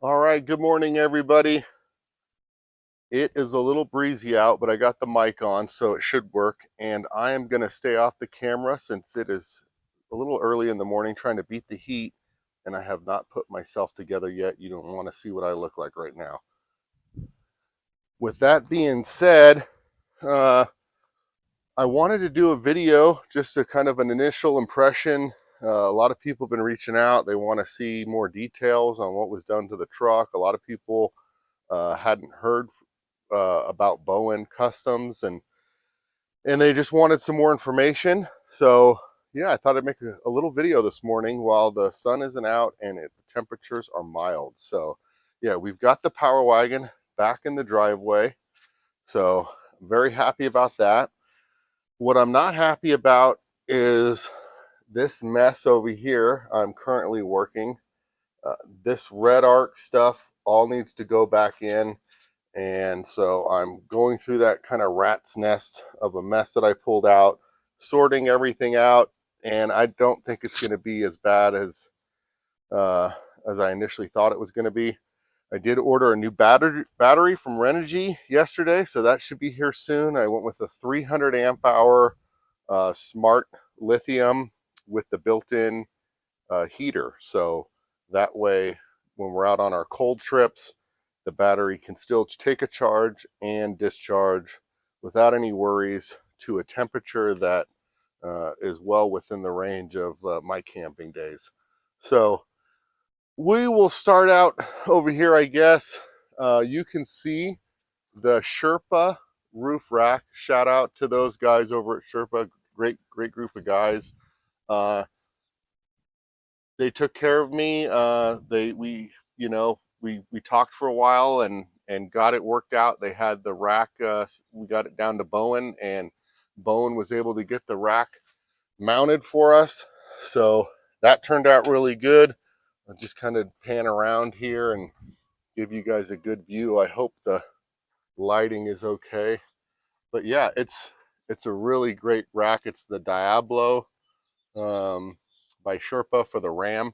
All right, good morning, everybody. It is a little breezy out, but I got the mic on, so it should work. And I am going to stay off the camera since it is a little early in the morning trying to beat the heat, and I have not put myself together yet. You don't want to see what I look like right now. With that being said, uh, I wanted to do a video, just a kind of an initial impression. A lot of people have been reaching out. They want to see more details on what was done to the truck. A lot of people hadn't heard about Bowen Customs, and they just wanted some more information. So yeah, I thought I'd make a little video this morning while the sun isn't out and the temperatures are mild. So yeah, we've got the Power Wagon back in the driveway. So I'm very happy about that. What I'm not happy about is this mess over here. I'm currently working. Uh, this red arc stuff all needs to go back in. And so I'm going through that kind of rat's nest of a mess that I pulled out, sorting everything out, and I don't think it's going to be as bad uh, as I initially thought it was going to be. I did order a new battery from Renogy yesterday, so that should be here soon. I went with a 300 amp hour smart lithium with the built-in heater, so that way when we're out on our cold trips, the battery can still take a charge and discharge without any worries to a temperature that is well within the range of my camping days. So we will start out over here, I guess. You can see the Sherpa roof rack. Shout out to those guys over at Sherpa. Great group of guys. Uh, they took care of me. We talked for a while and got it worked out. They had the rack. We got it down to Bowen, and Bowen was able to get the rack mounted for us. So that turned out really good. I'll just kind of pan around here and give you guys a good view. I hope the lighting is okay. But yeah, it's a really great rack. It's the Diablo um, by Sherpa for the Ram,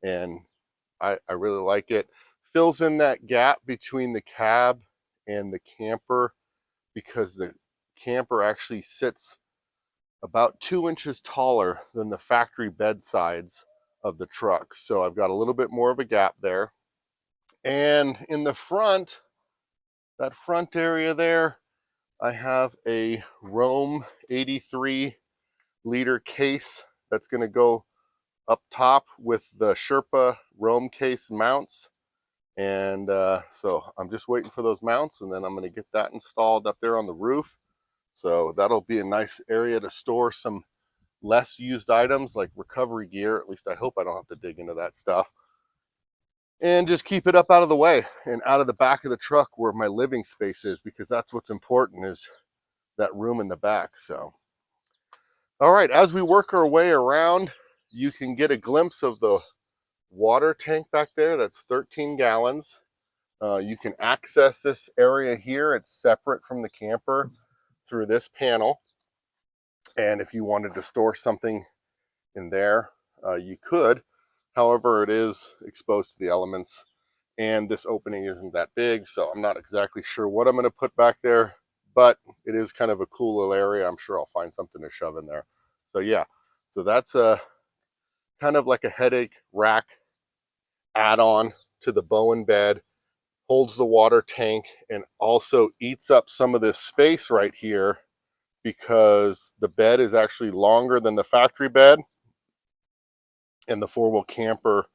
and I really like it. Fills in that gap between the cab and the camper because the camper actually sits about 2 inches taller than the factory bed sides of the truck. So I've got a little bit more of a gap there. And in the front, that front area there, I have a Rome 83-liter case that's going to go up top with the Sherpa Rome case mounts. And so I'm just waiting for those mounts, and then I'm going to get that installed up there on the roof. So that'll be a nice area to store some less used items like recovery gear. At least I hope I don't have to dig into that stuff. And just keep it up out of the way and out of the back of the truck where my living space is, because that's what's important, is that room in the back. So, all right, as we work our way around, you can get a glimpse of the water tank back there. That's 13 gallons. You can access this area here. It's separate from the camper through this panel. And if you wanted to store something in there, you could. However, it is exposed to the elements, and this opening isn't that big, so I'm not exactly sure what I'm going to put back there, but it is kind of a cool little area. I'm sure I'll find something to shove in there. So yeah, so that's a kind of like a headache rack add-on to the Bowen bed. Holds the water tank and also eats up some of this space right here because the bed is actually longer than the factory bed, and the four-wheel camper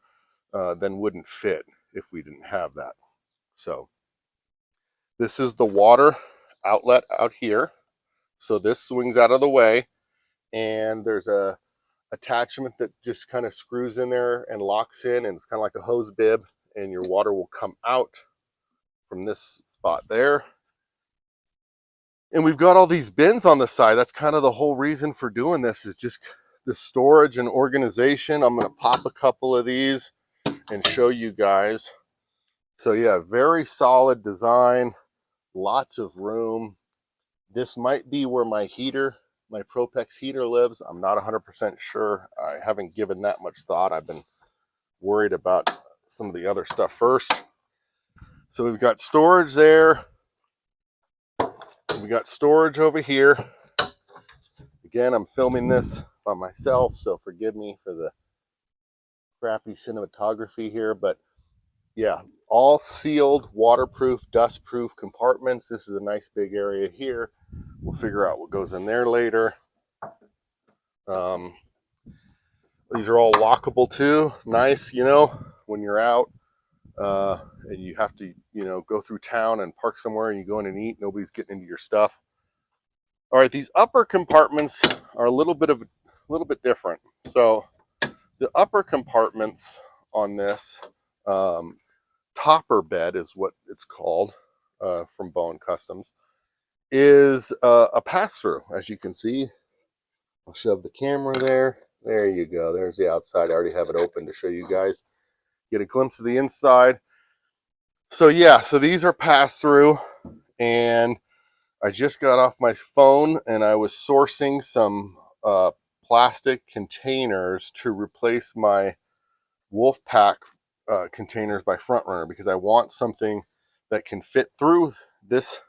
then wouldn't fit if we didn't have that. So this is the water outlet out here. So this swings out of the way, and there's a attachment that just kind of screws in there and locks in, and it's kind of like a hose bib, and your water will come out from this spot there. And we've got all these bins on the side. That's kind of the whole reason for doing this, is just the storage and organization. I'm going to pop a couple of these and show you guys. So yeah, very solid design, lots of room. This might be where my heater, my Propex heater lives. I'm not 100% sure. I haven't given that much thought. I've been worried about some of the other stuff first. So we've got storage there. We got storage over here. Again, I'm filming this by myself, so forgive me for the crappy cinematography here, but yeah, all sealed, waterproof, dustproof compartments. This is a nice big area here. We'll figure out what goes in there later. These are all lockable too. Nice, you know, when you're out and you have to, you know, go through town and park somewhere and you go in and eat, nobody's getting into your stuff. All right, these upper compartments are a little bit different. So the upper compartments on this topper bed is what it's called from Bowen Customs, is a pass-through. As you can see, I'll shove the camera there. There you go. There's the outside. I already have it open to show you guys. Get a glimpse of the inside. So yeah, so these are pass-through, and I just got off my phone and I was sourcing some plastic containers to replace my Wolfpack containers by Frontrunner, because I want something that can fit through this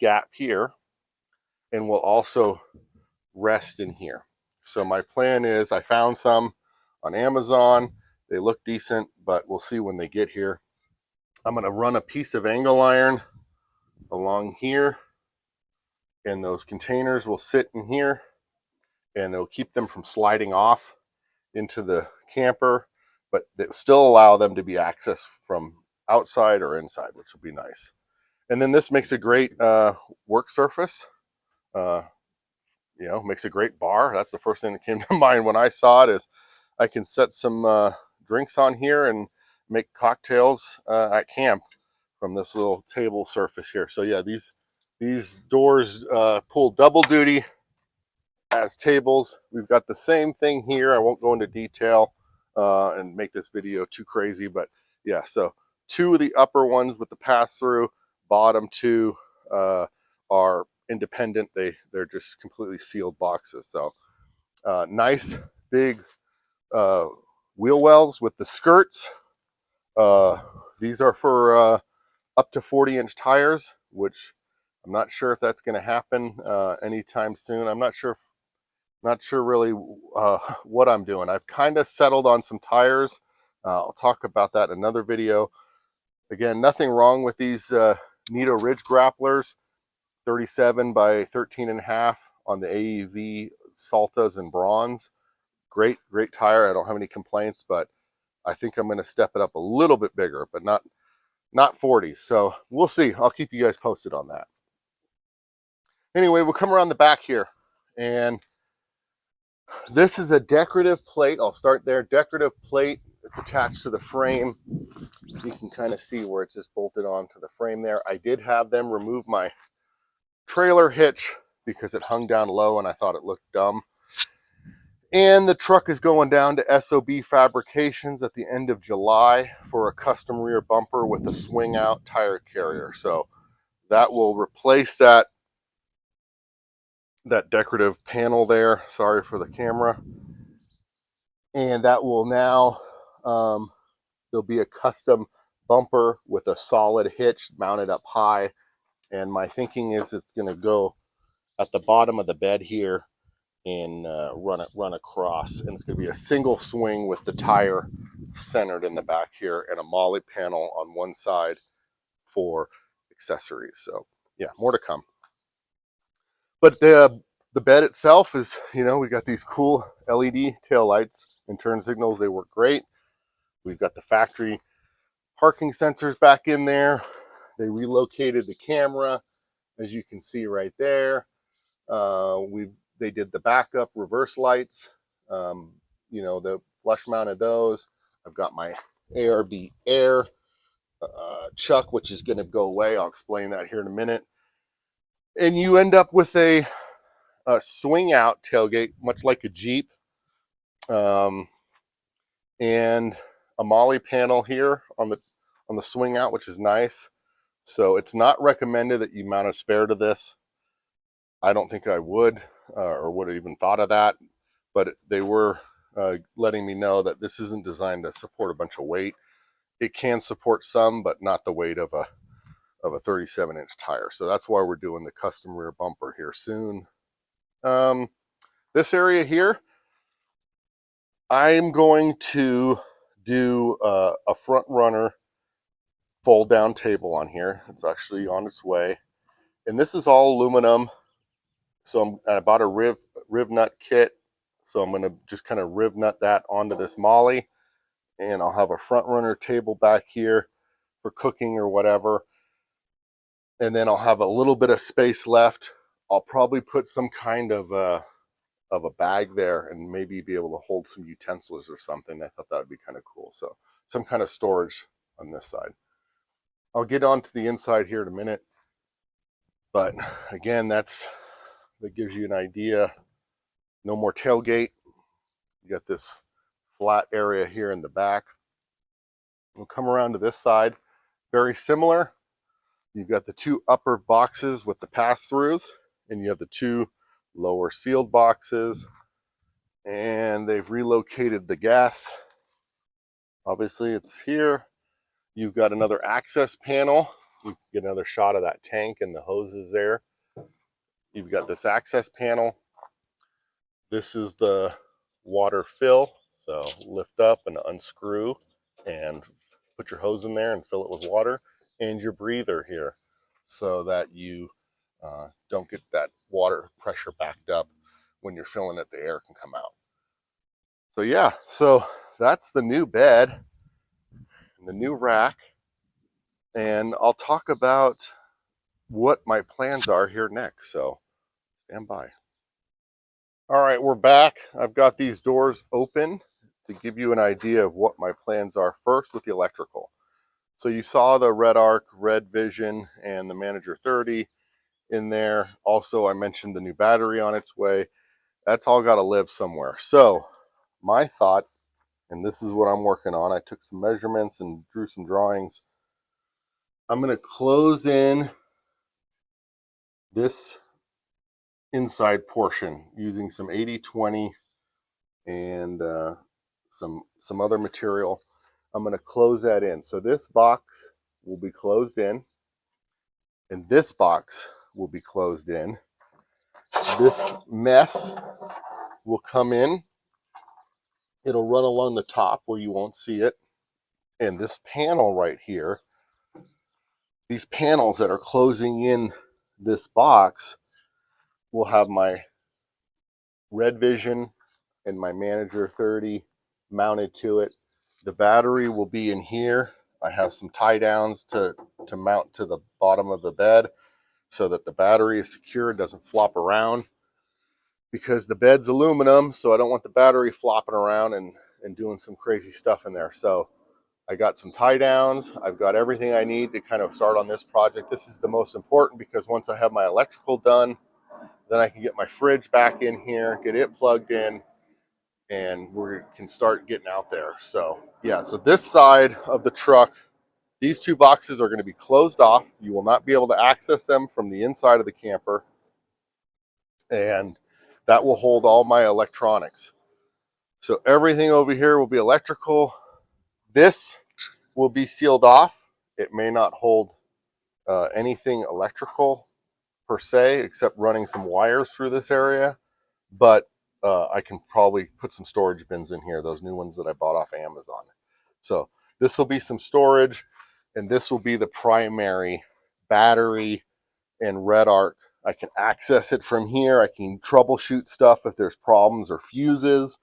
gap here and will also rest in here. So my plan is, I found some on Amazon. They look decent, but we'll see when they get here. I'm going to run a piece of angle iron along here, and those containers will sit in here, and it'll keep them from sliding off into the camper, but they still allow them to be accessed from outside or inside, which will be nice. And then this makes a great work surface. You know, makes a great bar. That's the first thing that came to mind when I saw it, is I can set some drinks on here and make cocktails at camp from this little table surface here. So yeah, these doors pull double duty as tables. We've got the same thing here. I won't go into detail and make this video too crazy, but yeah, so two of the upper ones with the pass-through, bottom two are independent. They're just completely sealed boxes. So nice big wheel wells with the skirts. These are for up to 40-inch tires, which I'm not sure if that's going to happen anytime soon. I'm not sure really what I'm doing. I've kind of settled on some tires. I'll talk about that in another video. Again, nothing wrong with these Nito Ridge grapplers, 37 by 13.5 on the AEV Saltas in bronze. Great tire. I don't have any complaints, but I think I'm going to step it up a little bit bigger, but not 40s. So we'll see. I'll keep you guys posted on that. Anyway, we'll come around the back here, and this is a decorative plate. I'll start there. Decorative plate. It's attached to the frame. You can kind of see where it's just bolted onto the frame there. I did have them remove my trailer hitch because it hung down low and I thought it looked dumb. And the truck is going down to SOB Fabrications at the end of July for a custom rear bumper with a swing out tire carrier. So that will replace that decorative panel there. Sorry for the camera. And that will now, there'll be a custom bumper with a solid hitch mounted up high. And my thinking is it's going to go at the bottom of the bed here and run across. And it's going to be a single swing with the tire centered in the back here and a molly panel on one side for accessories. So yeah, more to come. But the bed itself is, you know, we got these cool LED tail lights and turn signals. They work great. We've got the factory parking sensors back in there. They relocated the camera, as you can see right there. They did the backup reverse lights. You know, the flush mounted those. I've got my ARB Air chuck, which is going to go away. I'll explain that here in a minute. And you end up with a swing out tailgate, much like a Jeep, and a molly panel here on the swing out, which is nice. So it's not recommended that you mount a spare to this. I don't think I would or would have even thought of that, but they were letting me know that this isn't designed to support a bunch of weight. it can support some, but not the weight of a 37-inch tire. So that's why we're doing the custom rear bumper here soon. This area here, I'm going to do a front runner fold down table on here. It's actually on its way. And this is all aluminum. So I bought a riv nut kit. So I'm going to just kind of riv nut that onto this molly. And I'll have a front runner table back here for cooking or whatever. And then I'll have a little bit of space left. I'll probably put some kind of a bag there and maybe be able to hold some utensils or something. I thought that would be kind of cool. So some kind of storage on this side. I'll get on to the inside here in a minute. But again, that gives you an idea. No more tailgate. You got this flat area here in the back. We'll come around to this side. Very similar. You've got the two upper boxes with the pass-throughs, and you have the two lower sealed boxes. And they've relocated the gas. Obviously, it's here. You've got another access panel. You can get another shot of that tank and the hoses there. You've got this access panel. This is the water fill. So lift up and unscrew and put your hose in there and fill it with water, and your breather here so that you don't get that water pressure backed up when you're filling it. The air can come out. So yeah, so that's the new bed and the new rack. And I'll talk about what my plans are here next. So stand by. All right, we're back. I've got these doors open to give you an idea of what my plans are first with the electrical. So you saw the Red Arc, Red Vision, and the Manager 30 in there. Also, I mentioned the new battery on its way. That's all got to live somewhere. So my thought, and this is what I'm working on, I took some measurements and drew some drawings. I'm going to close in this inside portion using some 80/20 and some other material. I'm going to close that in. So this box will be closed in, and this box will be closed in. This mess will come in. It'll run along the top where you won't see it. And this panel right here, these panels that are closing in this box will have my Red Vision and my Manager 30 mounted to it. The battery will be in here. I have some tie downs to mount to the bottom of the bed so that the battery is secure, it doesn't flop around, because the bed's aluminum, so I don't want the battery flopping around and doing some crazy stuff in there. So I got some tie downs. I've got everything I need to kind of start on this project. This is the most important because once I have my electrical done, then I can get my fridge back in here, get it plugged in, and we can start getting out there. So yeah, so this side of the truck, these two boxes are going to be closed off. You will not be able to access them from the inside of the camper, and that will hold all my electronics. So everything over here will be electrical. This will be sealed off. It may not hold anything electrical per se, except running some wires through this area, but I can probably put some storage bins in here, those new ones that I bought off Amazon. So this will be some storage, and this will be the primary battery and Red Arc. I can access it from here. I can troubleshoot stuff if there's problems or fuses,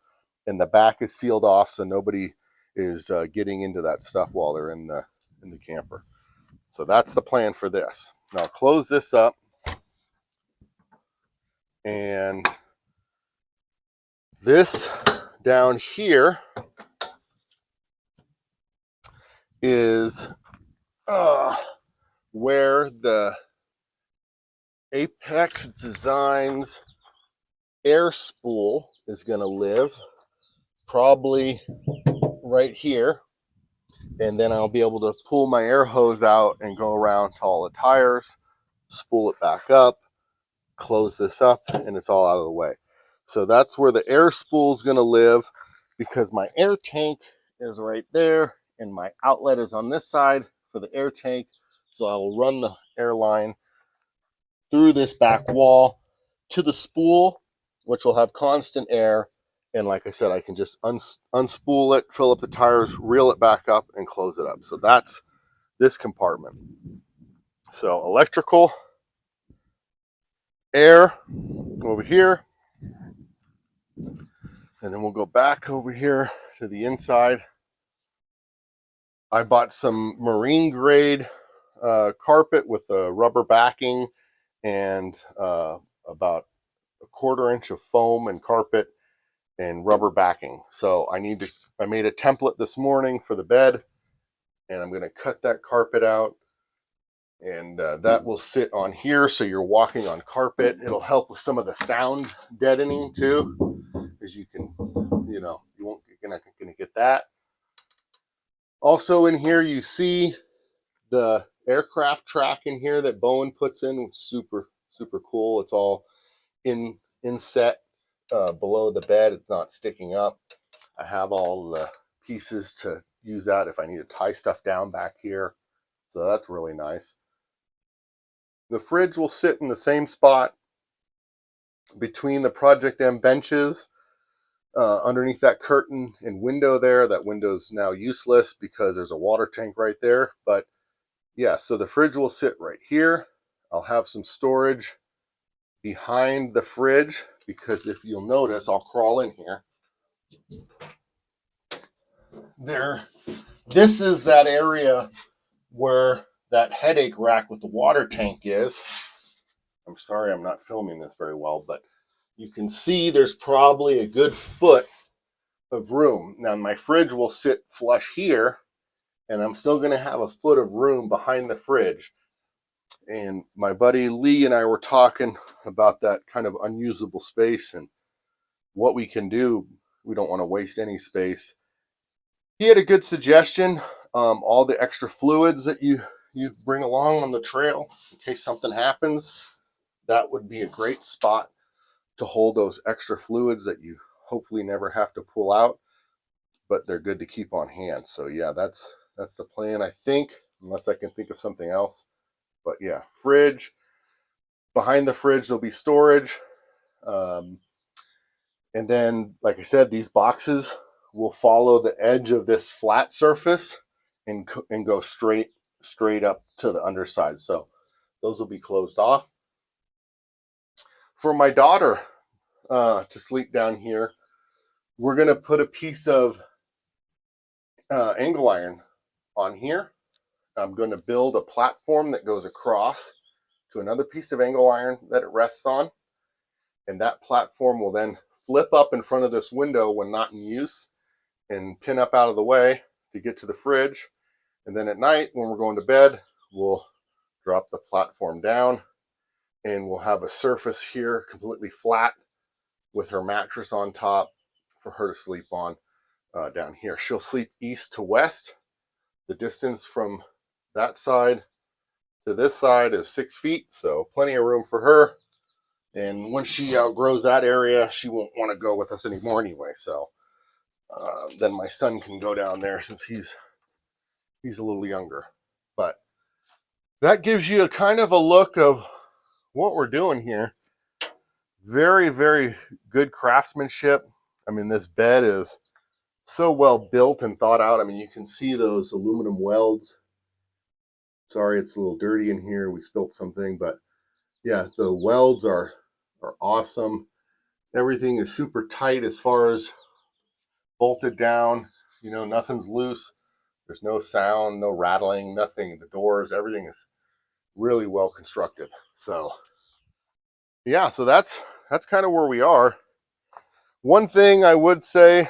and the back is sealed off so nobody is getting into that stuff while they're in the camper. So that's the plan for this. Now I'll close this up, and this down here is where the Apex Designs air spool is going to live, probably right here. And then I'll be able to pull my air hose out and go around to all the tires, spool it back up, close this up, and it's all out of the way. So that's where the air spool is going to live, because my air tank is right there, and my outlet is on this side for the air tank. So I will run the air line through this back wall to the spool, which will have constant air. And like I said, I can just unspool it, fill up the tires, reel it back up, and close it up. So that's this compartment. So electrical, air over here, and then we'll go back over here to the inside. I bought some marine grade carpet with a rubber backing and about a 1/4 inch of foam and carpet and rubber backing. So I made a template this morning for the bed, and I'm going to cut that carpet out, and that will sit on here. So you're walking on carpet. It'll help with some of the sound deadening too, because you won't, you're not going to get that. Also in here, you see the aircraft track in here that Bowen puts in. Super, super cool. It's all inset below the bed. It's not sticking up. I have all the pieces to use that if I need to tie stuff down back here. So that's really nice. The fridge will sit in the same spot between the Project M benches, underneath that curtain and window there. That window's now useless because there's a water tank right there. But yeah, so the fridge will sit right here. I'll have some storage behind the fridge because if you'll notice, I'll crawl in here. This is that area where that headache rack with the water tank is. I'm sorry I'm not filming this very well, but you can see there's probably a good foot of room. Now my fridge will sit flush here, and I'm still going to have a foot of room behind the fridge. And my buddy Lee and I were talking about that kind of unusable space and what we can do. We don't want to waste any space. He had a good suggestion. All the extra fluids that you bring along on the trail in case something happens, that would be a great spot to hold those extra fluids that you hopefully never have to pull out, but they're good to keep on hand. So yeah, that's the plan, I think, unless I can think of something else. But yeah, fridge. Behind the fridge, there'll be storage. And then, like I said, these boxes will follow the edge of this flat surface and go straight up to the underside. So those will be closed off. For my daughter to sleep down here, we're going to put a piece of angle iron on here. I'm going to build a platform that goes across to another piece of angle iron that it rests on. And that platform will then flip up in front of this window when not in use and pin up out of the way to get to the fridge. And then at night when we're going to bed, we'll drop the platform down and we'll have a surface here completely flat with her mattress on top for her to sleep on down here. She'll sleep east to west. The distance from that side to this side is 6 feet, so plenty of room for her. And when she outgrows that area, she won't want to go with us anymore anyway. So then my son can go down there since he's a little younger. But that gives you a kind of a look of what we're doing here. Very, very good craftsmanship. I mean, this bed is so well built and thought out. I mean, you can see those aluminum welds. Sorry, it's a little dirty in here. We spilt something, but yeah, the welds are awesome. Everything is super tight as far as bolted down. You know, nothing's loose. There's no sound, no rattling, nothing. The doors, everything is really well constructed. So yeah, so that's kind of where we are. One thing I would say,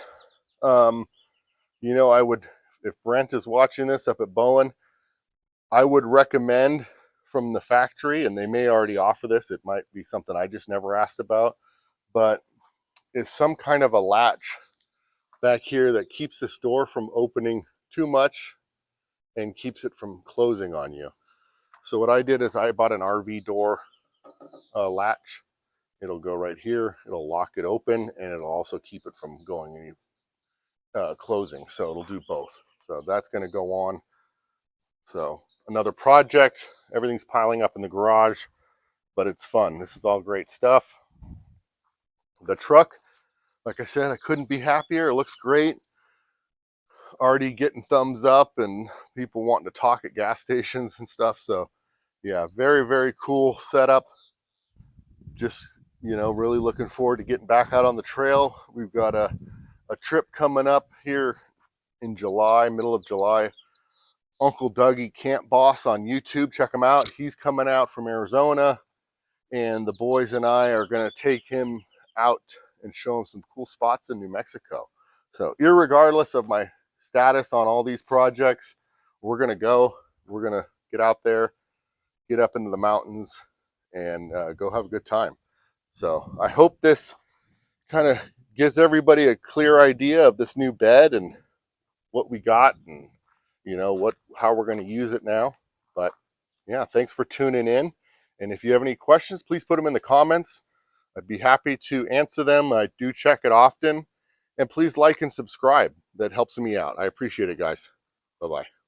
I would, if Brent is watching this up at Bowen, I would recommend from the factory, and they may already offer this, it might be something I just never asked about, but is some kind of a latch back here that keeps this door from opening too much and keeps it from closing on you. So what I did is I bought an RV door latch. It'll go right here. It'll lock it open, and it'll also keep it from going any closing. So it'll do both. So that's going to go on. So another project. Everything's piling up in the garage, but it's fun. This is all great stuff. The truck, like I said, I couldn't be happier. It looks great. Already getting thumbs up and people wanting to talk at gas stations and stuff. So yeah, very, very cool setup. Just, really looking forward to getting back out on the trail. We've got a trip coming up here in July, middle of July. Uncle Dougie Camp Boss on YouTube. Check him out. He's coming out from Arizona, and the boys and I are going to take him out and show him some cool spots in New Mexico. So irregardless of my status on all these projects, we're going to go. We're going to get out there, get up into the mountains, and go have a good time. So I hope this kind of gives everybody a clear idea of this new bed and what we got and how we're going to use it now. But yeah, thanks for tuning in. And if you have any questions, please put them in the comments. I'd be happy to answer them. I do check it often. And please like and subscribe. That helps me out. I appreciate it, guys. Bye-bye.